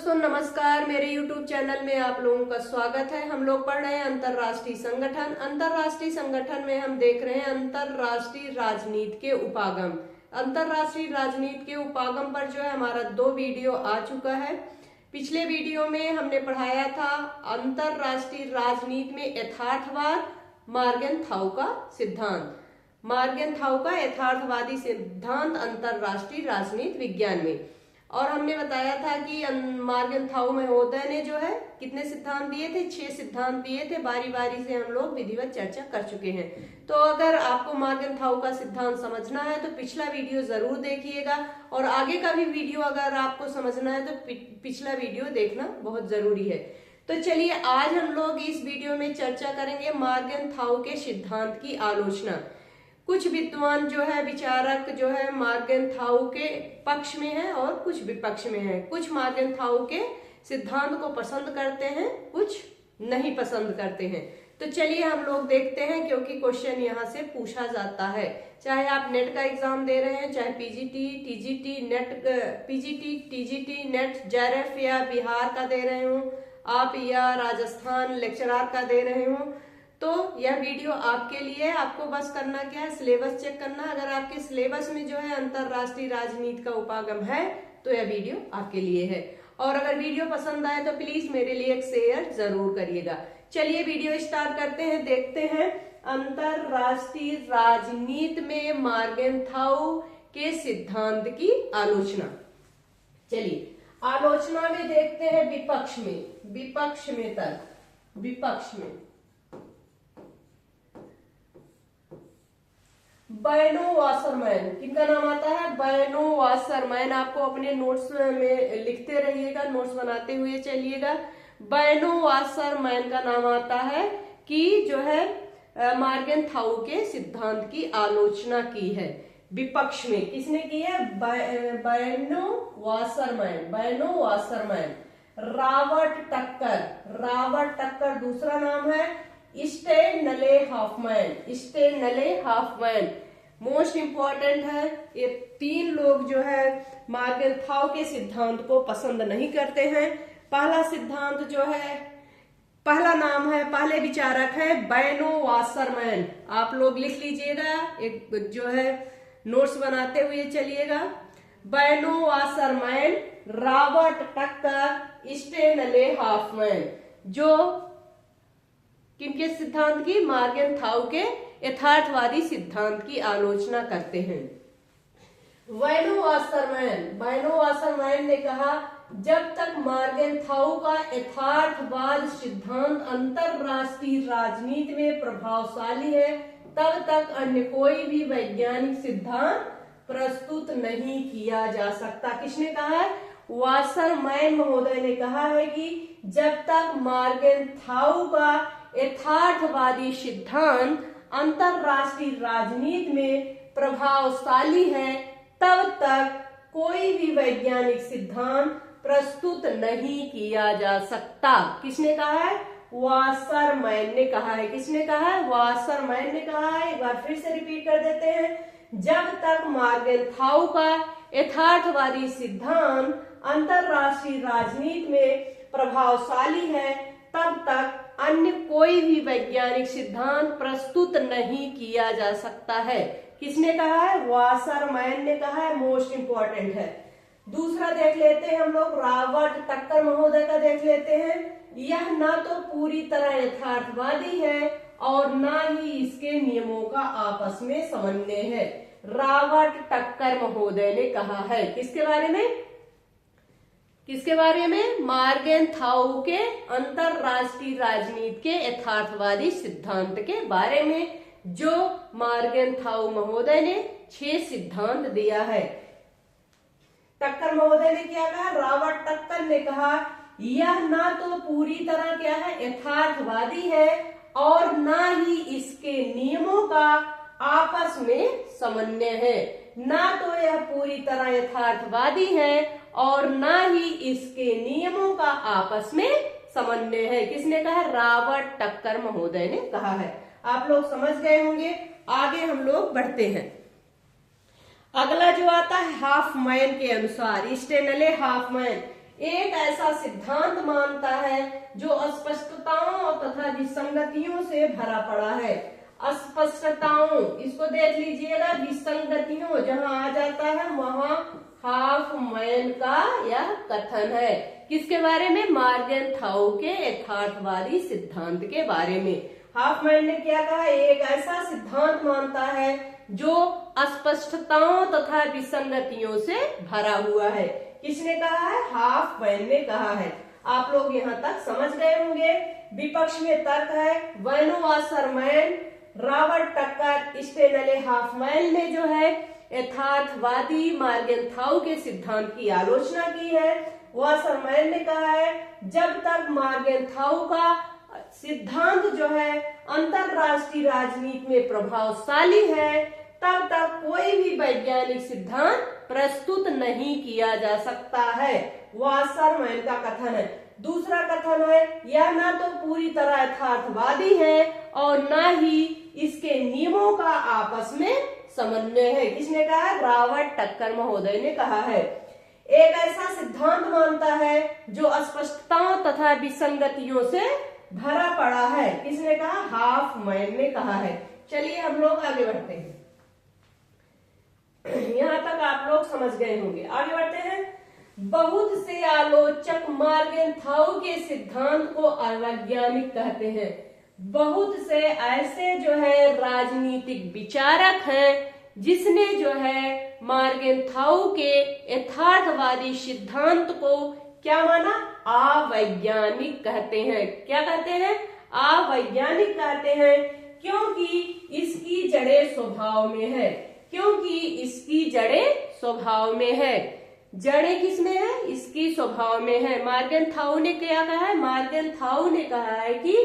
दोस्तों नमस्कार। मेरे YouTube चैनल में आप लोगों का स्वागत है। हम लोग पढ़ रहे हैं अंतरराष्ट्रीय संगठन। अंतरराष्ट्रीय संगठन में हम देख रहे हैं अंतरराष्ट्रीय राजनीति के उपागम। अंतरराष्ट्रीय राजनीति के उपागम पर जो है हमारा 2 वीडियो आ चुका है। पिछले वीडियो में हमने पढ़ाया था अंतरराष्ट्रीय राजनीति में यथार्थवाद, मॉर्गनथाउ का सिद्धांत, मॉर्गनथाउ का यथार्थवादी सिद्धांत अंतरराष्ट्रीय राजनीति विज्ञान में। और हमने बताया था कि मॉर्गनथाउ महोदय ने जो है कितने सिद्धांत दिए थे, 6 सिद्धांत दिए थे। बारी बारी से हम लोग विधिवत चर्चा कर चुके हैं। तो अगर आपको मॉर्गनथाउ का सिद्धांत समझना है तो पिछला वीडियो जरूर देखिएगा, और आगे का भी वीडियो अगर आपको समझना है तो पिछला वीडियो देखना बहुत जरूरी है। तो चलिए आज हम लोग इस वीडियो में चर्चा करेंगे मॉर्गनथाउ के सिद्धांत की आलोचना। कुछ विद्वान जो है, विचारक जो है मॉर्गनथाउ के पक्ष में है और कुछ विपक्ष में है। कुछ मॉर्गनथाउ के सिद्धांत को पसंद करते हैं, कुछ नहीं पसंद करते हैं। तो चलिए हम लोग देखते हैं, क्योंकि क्वेश्चन यहाँ से पूछा जाता है। चाहे आप नेट का एग्जाम दे रहे हैं, चाहे PGT, TGT, net, PGT, TGT, net, JRF या बिहार का दे रहे हो आप, या राजस्थान लेक्चरार का दे रहे हो, तो यह वीडियो आपके लिए। आपको बस करना क्या है, सिलेबस चेक करना। अगर आपके सिलेबस में जो है अंतरराष्ट्रीय राजनीति का उपागम है तो यह वीडियो आपके लिए है। और अगर वीडियो पसंद आए तो प्लीज मेरे लिए एक शेयर जरूर करिएगा। चलिए वीडियो स्टार्ट करते हैं, देखते हैं अंतरराष्ट्रीय राजनीति में मॉर्गनथाउ के सिद्धांत की आलोचना। चलिए आलोचना में देखते हैं विपक्ष में बेनो वासरमैन। किनका नाम आता है? बेनो वासरमैन। आपको अपने नोट्स में लिखते रहिएगा, नोट्स बनाते हुए चलिएगा। बेनो वासरमैन का नाम आता है कि जो है मॉर्गनथाउ के सिद्धांत की आलोचना की है। विपक्ष में किसने की है? बेनो वासरमैन। रॉबर्ट टक्कर दूसरा नाम है। स्टेनले हॉफमैन मोस्ट इंपॉर्टेंट है। ये 3 लोग जो है मॉर्गनथाउ के सिद्धांत को पसंद नहीं करते हैं। पहला सिद्धांत जो है, पहला नाम है, पहले विचारक है बेनो वासरमैन। आप लोग लिख लीजिएगा, एक जो है नोट्स बनाते हुए चलिएगा। बेनो वासरमैन, रॉबर्ट टक्कर, स्टेनले हॉफमैन, जो किनके सिद्धांत की? मॉर्गनथाउ के यथार्थवादी सिद्धांत की आलोचना करते हैं। बेनो वासरमैन ने कहा, जब तक मॉर्गनथाउ का यथार्थवाद सिद्धांत अंतरराष्ट्रीय राजनीति में प्रभावशाली है, तब तक अन्य कोई भी वैज्ञानिक सिद्धांत प्रस्तुत नहीं किया जा सकता। किसने कहा है? वासरमैन महोदय ने कहा है कि जब तक मॉर्गनथाउ का यथार्थवादी सिद्धांत अंतरराष्ट्रीय राजनीति में प्रभावशाली है, तब तक कोई भी वैज्ञानिक सिद्धांत प्रस्तुत नहीं किया जा सकता। किसने कहा है? वासरमैन ने कहा है। किसने कहा है? वासरमैन ने कहा है। एक बार फिर से रिपीट कर देते हैं। जब तक मॉर्गनथाउ का यथार्थवादी सिद्धांत अंतरराष्ट्रीय राजनीति में प्रभावशाली है, तब तक अन्य कोई भी वैज्ञानिक सिद्धांत प्रस्तुत नहीं किया जा सकता है। किसने कहा है? वासरमैन ने कहा है। मोस्ट इंपॉर्टेंट है। दूसरा देख लेते हैं हम लोग, रॉबर्ट टक्कर महोदय का देख लेते हैं। यह ना तो पूरी तरह यथार्थवादी है और ना ही इसके नियमों का आपस में समन्वय है। रॉबर्ट टक्कर महोदय ने कहा है। किसके बारे में? मॉर्गनथाउ के अंतरराष्ट्रीय राजनीति के यथार्थवादी सिद्धांत के बारे में, जो मॉर्गनथाउ महोदय ने 6 सिद्धांत दिया है। टक्कर महोदय ने क्या कहा? रॉबर्ट टक्कर ने कहा, यह ना तो पूरी तरह क्या है? यथार्थवादी है और ना ही इसके नियमों का आपस में समन्वय है। ना तो यह पूरी तरह यथार्थवादी है और ना ही इसके नियमों का आपस में समन्वय है। किसने कहा? रॉबर्ट टक्कर महोदय ने कहा है। आप लोग समझ गए होंगे। आगे हम लोग बढ़ते हैं। अगला जो आता है हॉफमैन के अनुसार, स्टेनले हॉफमैन। एक ऐसा सिद्धांत मानता है जो अस्पष्टताओं तथा विसंगतियों से भरा पड़ा है। अस्पष्टताओं, इसको देख लीजिएगा, विसंगतियों जहां आ जाता है वहां हाफमैन का यह कथन है। किसके बारे में? मार्गेनथाउ के यथार्थवादी सिद्धांत के बारे में। हाफमैन ने क्या कहा? एक ऐसा सिद्धांत मानता है जो अस्पष्टताओं तथा विसंगतियों से भरा हुआ है। किसने कहा है? हाफमैन ने कहा है। आप लोग यहाँ तक समझ गए होंगे। विपक्ष में तर्क है वैनो वासरमैन, रॉबर्ट टक्कर, स्टेनले हाफमैन ने जो है यथार्थवादी मार्गेनथाउ के सिद्धांत की आलोचना की है। वासरमैन ने कहा है जब तक मार्गेनथाउ का सिद्धांत जो है अंतरराष्ट्रीय राजनीति में प्रभावशाली है तब तक कोई भी वैज्ञानिक सिद्धांत प्रस्तुत नहीं किया जा सकता है। वासरमैन का कथन है। दूसरा कथन है यह न तो पूरी तरह यथार्थवादी है और न ही इसके नियमों का आपस में समन्वय है। किसने कहा? रॉबर्ट टक्कर महोदय ने कहा है। एक ऐसा सिद्धांत मानता है जो अस्पष्टताओं तथा विसंगतियों से भरा पड़ा है। किसने कहा? हाफमैन ने कहा है। चलिए हम लोग आगे बढ़ते हैं। यहाँ तक आप लोग समझ गए होंगे। आगे बढ़ते हैं। बहुत से आलोचक मार्गेनथाउ के सिद्धांत को अवैज्ञानिक कहते हैं। बहुत से ऐसे जो है राजनीतिक विचारक हैं जिसने जो है मार्गेनथाउ के यथार्थवादी सिद्धांत को क्या माना? अवैज्ञानिक कहते हैं। क्या कहते हैं? अवैज्ञानिक कहते हैं क्योंकि इसकी जड़ें स्वभाव में है। क्योंकि इसकी जड़ें स्वभाव में है। जड़ें किसमें है? इसकी स्वभाव में है। मार्गेनथाउ ने क्या कहा है? मार्गेनथाउ ने कहा है कि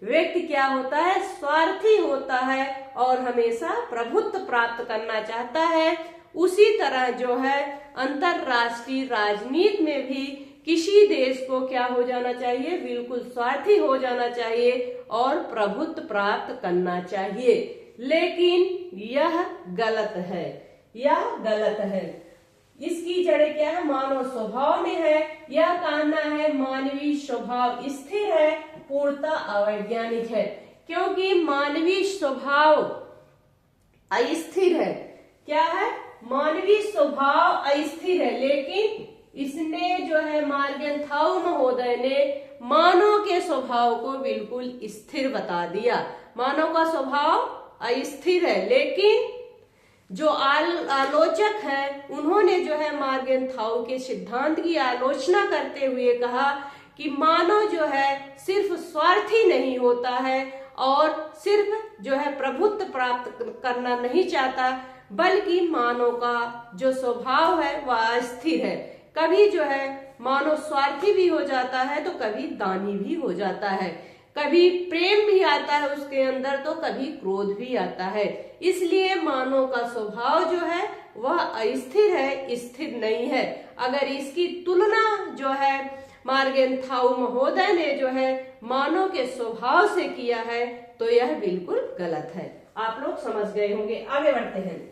व्यक्ति क्या होता है? स्वार्थी होता है और हमेशा प्रभुत्व प्राप्त करना चाहता है। उसी तरह जो है अंतरराष्ट्रीय राजनीति में भी किसी देश को क्या हो जाना चाहिए? बिल्कुल स्वार्थी हो जाना चाहिए और प्रभुत्व प्राप्त करना चाहिए। लेकिन यह गलत है। यह गलत है। इसकी जड़ें क्या है? मानव स्वभाव में है। यह कहना है मानवीय स्वभाव स्थिर है, पूर्णतः अवैज्ञानिक है। क्योंकि मानवीय स्वभाव अस्थिर है। क्या है? मानवीय स्वभाव अस्थिर है। लेकिन इसने जो है मार्गेनथाउ महोदय ने मानव के स्वभाव को बिल्कुल स्थिर बता दिया। मानव का स्वभाव अस्थिर है। लेकिन जो आलोचक है उन्होंने जो है मार्गेनथाउ के सिद्धांत की आलोचना करते हुए कहा कि मानव जो है सिर्फ स्वार्थी नहीं होता है और सिर्फ जो है प्रभुत्व प्राप्त करना नहीं चाहता, बल्कि मानव का जो स्वभाव है वह अस्थिर है। कभी जो है मानव स्वार्थी भी हो जाता है तो कभी दानी भी हो जाता है। कभी प्रेम भी आता है उसके अंदर तो कभी क्रोध भी आता है। इसलिए मानव का स्वभाव जो है वह अस्थिर है, स्थिर नहीं है। अगर इसकी तुलना जो है मार्गेनथाउ महोदय ने जो है मानव के स्वभाव से किया है तो यह बिल्कुल गलत है। आप लोग समझ गए होंगे। आगे बढ़ते हैं।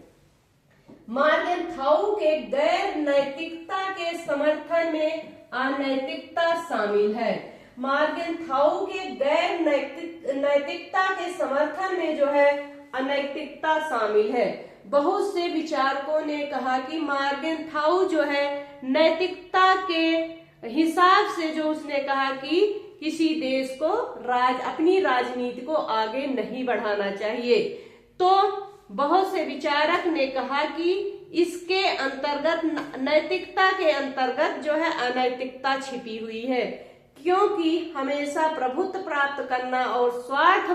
मार्गेनथाउ के गैर नैतिकता के समर्थन में अनैतिकता शामिल है। मार्गेनथाउ के गैर नैतिकता के समर्थन में जो है अनैतिकता शामिल है। बहुत से विचारकों ने कहा कि मार्गेनथाउ जो है नैतिकता के हिसाब से जो उसने कहा कि किसी देश को अपनी राजनीति को आगे नहीं बढ़ाना चाहिए, तो बहुत से विचारक ने कहा कि इसके अंतर्गत नैतिकता के अंतर्गत जो है अनैतिकता छिपी हुई है। क्योंकि हमेशा प्रभुत्व प्राप्त करना और स्वार्थ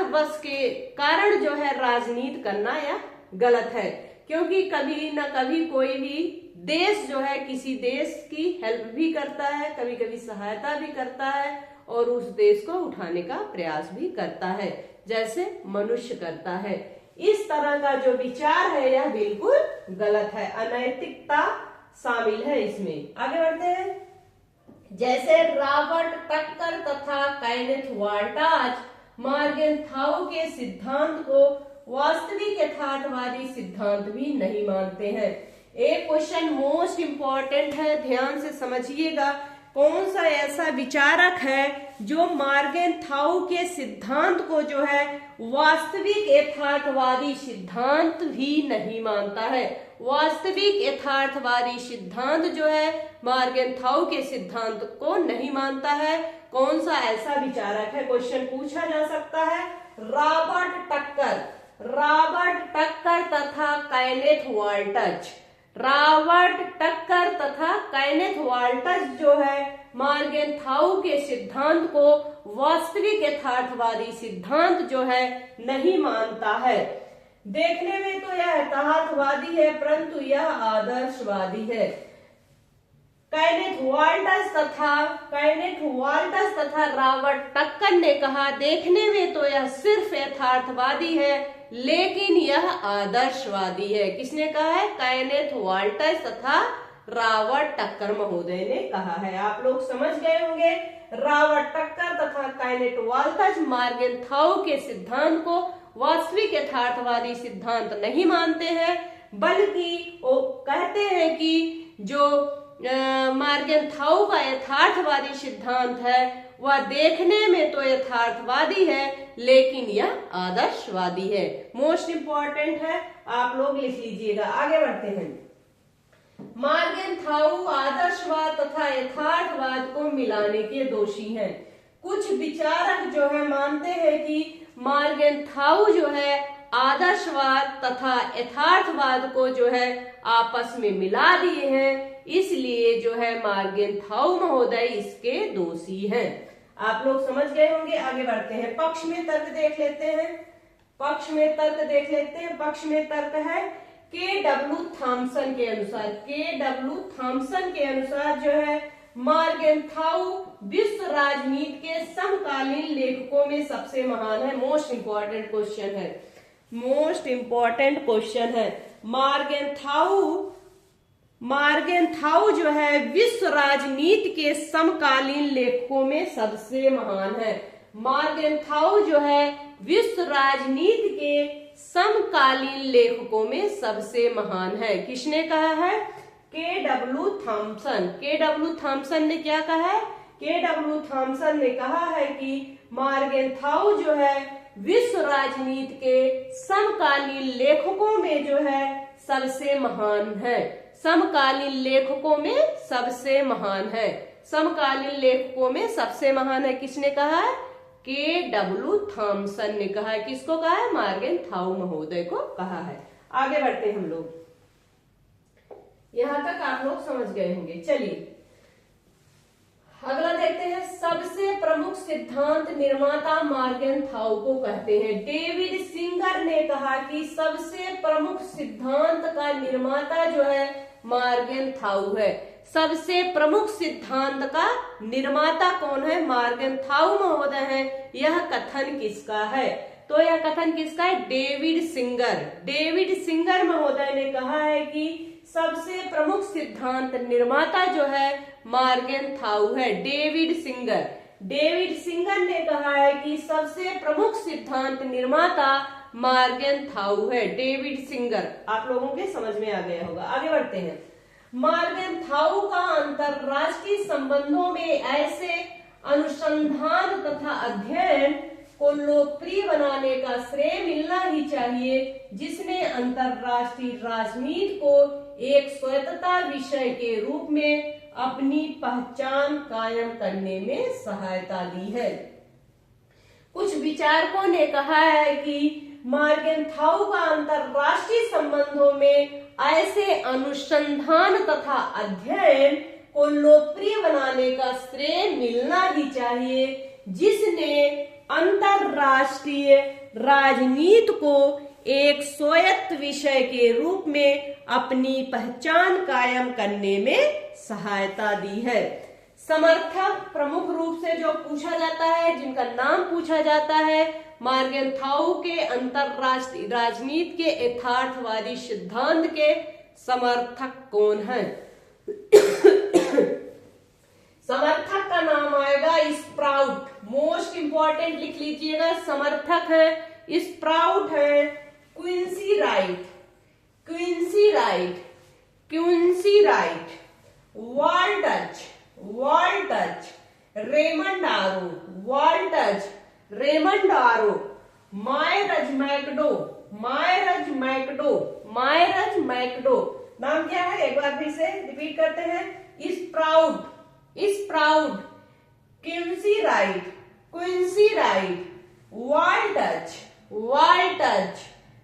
बस के कारण जो है राजनीति करना यह गलत है। क्योंकि कभी न कभी कोई भी देश जो है किसी देश की हेल्प भी करता है, कभी कभी सहायता भी करता है और उस देश को उठाने का प्रयास भी करता है, जैसे मनुष्य करता है। इस तरह का जो विचार है यह बिल्कुल गलत है। अनैतिकता शामिल है इसमें। आगे बढ़ते हैं। जैसे रॉबर्ट टक्कर तथा केनेथ वाल्टाज मार्गेनथाउ के सिद्धांत को वास्तविक यथार्थवादी सिद्धांत भी नहीं मानते हैं। एक क्वेश्चन मोस्ट इंपॉर्टेंट है, ध्यान से समझिएगा। कौन सा ऐसा विचारक है जो मार्गेनथाउ के सिद्धांत को जो है वास्तविक यथार्थवादी सिद्धांत भी नहीं मानता है? वास्तविक यथार्थवादी सिद्धांत जो है मार्गेनथाउ के सिद्धांत को नहीं मानता है। कौन सा ऐसा विचारक है? क्वेश्चन पूछा जा सकता है। रॉबर्ट टक्कर तथा कैनेथ वाल्टज। रॉबर्ट टक्कर तथा कैनेथ वाल्टज जो है मार्गेनथाउ के सिद्धांत को वास्तविक यथार्थवादी सिद्धांत जो है नहीं मानता है। देखने में तो यह यथार्थवादी है परंतु यह आदर्शवादी है। कैनेथ वाल्टज तथा रॉबर्ट टक्कर ने कहा देखने में तो यह सिर्फ यथार्थवादी है लेकिन यह आदर्शवादी है। किसने कहा है? कैनेथ वाल्टज तथा रॉबर्ट टक्कर महोदय ने कहा है। आप लोग समझ गए होंगे। रॉबर्ट टक्कर तथा कैनेथ वाल्टज मार्गेनथाउ के सिद्धांत को वास्तविक यथार्थवादी सिद्धांत नहीं मानते हैं, बल्कि वो कहते हैं कि जो मार्गेनथाउ का यथार्थवादी सिद्धांत है वह देखने में तो यथार्थवादी है लेकिन यह आदर्शवादी है। मोस्ट इंपॉर्टेंट है, आप लोग लिख लीजिएगा। आगे बढ़ते हैं। मार्गेनथाउ आदर्शवाद तथा यथार्थवाद को मिलाने के दोषी हैं। कुछ विचारक जो है मानते हैं कि मार्गेनथाउ जो है आदर्शवाद तथा यथार्थवाद को जो है आपस में मिला दिए हैं, इसलिए जो है मार्गेनथाउ महोदय इसके दोषी हैं। आप लोग समझ गए होंगे। आगे बढ़ते हैं। पक्ष में तर्क देख लेते हैं। पक्ष में तर्क है के.डब्ल्यू. थॉमसन के अनुसार। के.डब्ल्यू. थॉमसन के अनुसार जो है मार्गेनथाउ विश्व राजनीति के समकालीन लेखकों में सबसे महान है। मोस्ट इंपॉर्टेंट क्वेश्चन है। मार्गेनथाउ जो है विश्व राजनीति के समकालीन लेखकों में सबसे महान है। मार्गेनथाउ जो है विश्व राजनीति के समकालीन लेखकों में सबसे महान है। किसने कहा है? के.डब्ल्यू. थॉमसन। के.डब्ल्यू. थॉमसन ने क्या कहा है? के.डब्ल्यू. थॉमसन ने कहा है कि मार्गेनथाउ जो है विश्व राजनीति के समकालीन लेखकों में जो है सबसे महान है। समकालीन लेखकों में सबसे महान है। समकालीन लेखकों में सबसे महान है। किसने कहा है? के.डब्ल्यू. थॉमसन ने कहा है। किसको कहा है? मार्गेनथाउ महोदय को कहा है। आगे बढ़ते हम लोग। यहां तक आप लोग समझ गए होंगे। चलिए अगला देखते हैं। सबसे प्रमुख सिद्धांत निर्माता मार्गेनथाउ को कहते हैं। डेविड सिंगर ने कहा कि सबसे प्रमुख सिद्धांत का निर्माता जो है मार्गेनथाउ है। सबसे प्रमुख सिद्धांत का निर्माता कौन है? मार्गेनथाउ महोदय है। यह कथन किसका है? तो यह कथन किसका है? David singer. डेविड सिंगर महोदय ने कहा है कि सबसे प्रमुख सिद्धांत निर्माता जो है मार्गेनथाउ है। डेविड सिंगर ने कहा है कि सबसे प्रमुख सिद्धांत निर्माता मार्गेनथाउ है। David singer. आप लोगों के समझ में आ गया होगा। आगे बढ़ते हैं। मार्गेनथाउ का अंतरराष्ट्रीय संबंधों में ऐसे अनुसंधान तथा अध्ययन को लोकप्रिय बनाने का श्रेय मिलना ही चाहिए जिसने अंतरराष्ट्रीय राजनीति को एक स्वायत्तता विषय के रूप में अपनी पहचान कायम करने में सहायता दी है। कुछ विचारकों ने कहा है कि मार्गेनथाउ का अंतरराष्ट्रीय संबंधों में ऐसे अनुसंधान तथा अध्ययन को लोकप्रिय बनाने का श्रेय मिलना ही चाहिए जिसने अंतरराष्ट्रीय राजनीति को एक स्वायत्त विषय के रूप में अपनी पहचान कायम करने में सहायता दी है। समर्थक प्रमुख रूप से जो पूछा जाता है, जिनका नाम पूछा जाता है, मार्गेनथाउ के अंतरराष्ट्रीय राजनीति के यथार्थवादी सिद्धांत के समर्थक कौन है? समर्थक का नाम आएगा स्प्राउट। मोस्ट इंपॉर्टेंट लिख लीजिएगा। समर्थक है स्प्राउट है, Quincy Wright, Quincy Wright, world touch, Raymond Aron, world touch, Raymond Aron, Myres मैकडो, नाम क्या है एक बार फिर से रिपीट करते हैं, Sprout, Quincy Wright, world touch,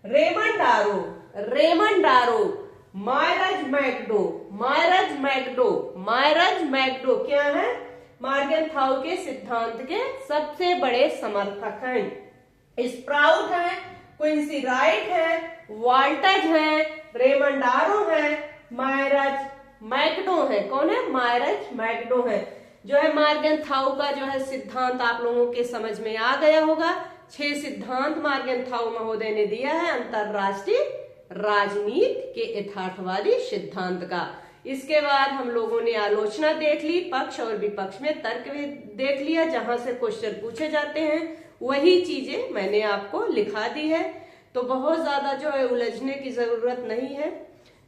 Raymond Aron, Myres मैकडो क्या है? मॉर्गनथाउ के सिद्धांत के सबसे बड़े समर्थक हैं। स्प्राउट है, क्विंसी राइट है, वाल्टज है, रेमंड आरो है, मायरज मैकडो है। कौन है? मायरज मैकडो है। जो है मॉर्गनथाउ का जो है सिद्धांत आप लोगों के समझ में आ गया होगा। 6 सिद्धांत मॉर्गनथाउ महोदय ने दिया है अंतरराष्ट्रीय राजनीति के यथार्थवादी सिद्धांत का। इसके बाद हम लोगों ने आलोचना देख ली, पक्ष और विपक्ष में तर्क भी देख लिया, जहां से क्वेश्चन पूछे जाते हैं वही चीजें मैंने आपको लिखा दी है। तो बहुत ज्यादा जो है उलझने की जरूरत नहीं है।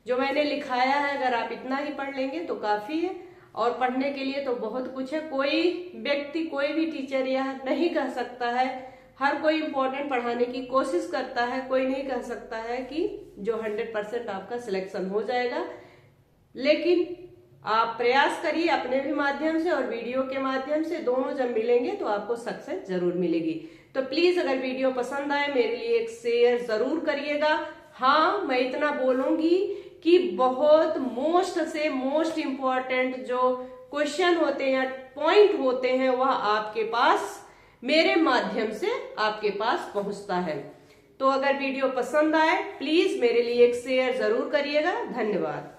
जो मैंने लिखाया है अगर आप इतना ही पढ़ लेंगे तो काफी है, और पढ़ने के लिए तो बहुत कुछ है। कोई व्यक्ति, कोई भी टीचर यह नहीं कह सकता है, हर कोई इम्पोर्टेंट पढ़ाने की कोशिश करता है, कोई नहीं कह सकता है कि जो 100% आपका सिलेक्शन हो जाएगा। लेकिन आप प्रयास करिए अपने भी माध्यम से और वीडियो के माध्यम से, दोनों जब मिलेंगे तो आपको सक्सेस जरूर मिलेगी। तो प्लीज अगर वीडियो पसंद आए मेरे लिए एक शेयर जरूर करिएगा। हाँ, मैं इतना बोलूंगी कि बहुत मोस्ट इम्पॉर्टेंट जो क्वेश्चन होते हैं, पॉइंट होते हैं, वह आपके पास मेरे माध्यम से आपके पास पहुंचता है। तो अगर वीडियो पसंद आए प्लीज मेरे लिए एक शेयर जरूर करिएगा। धन्यवाद।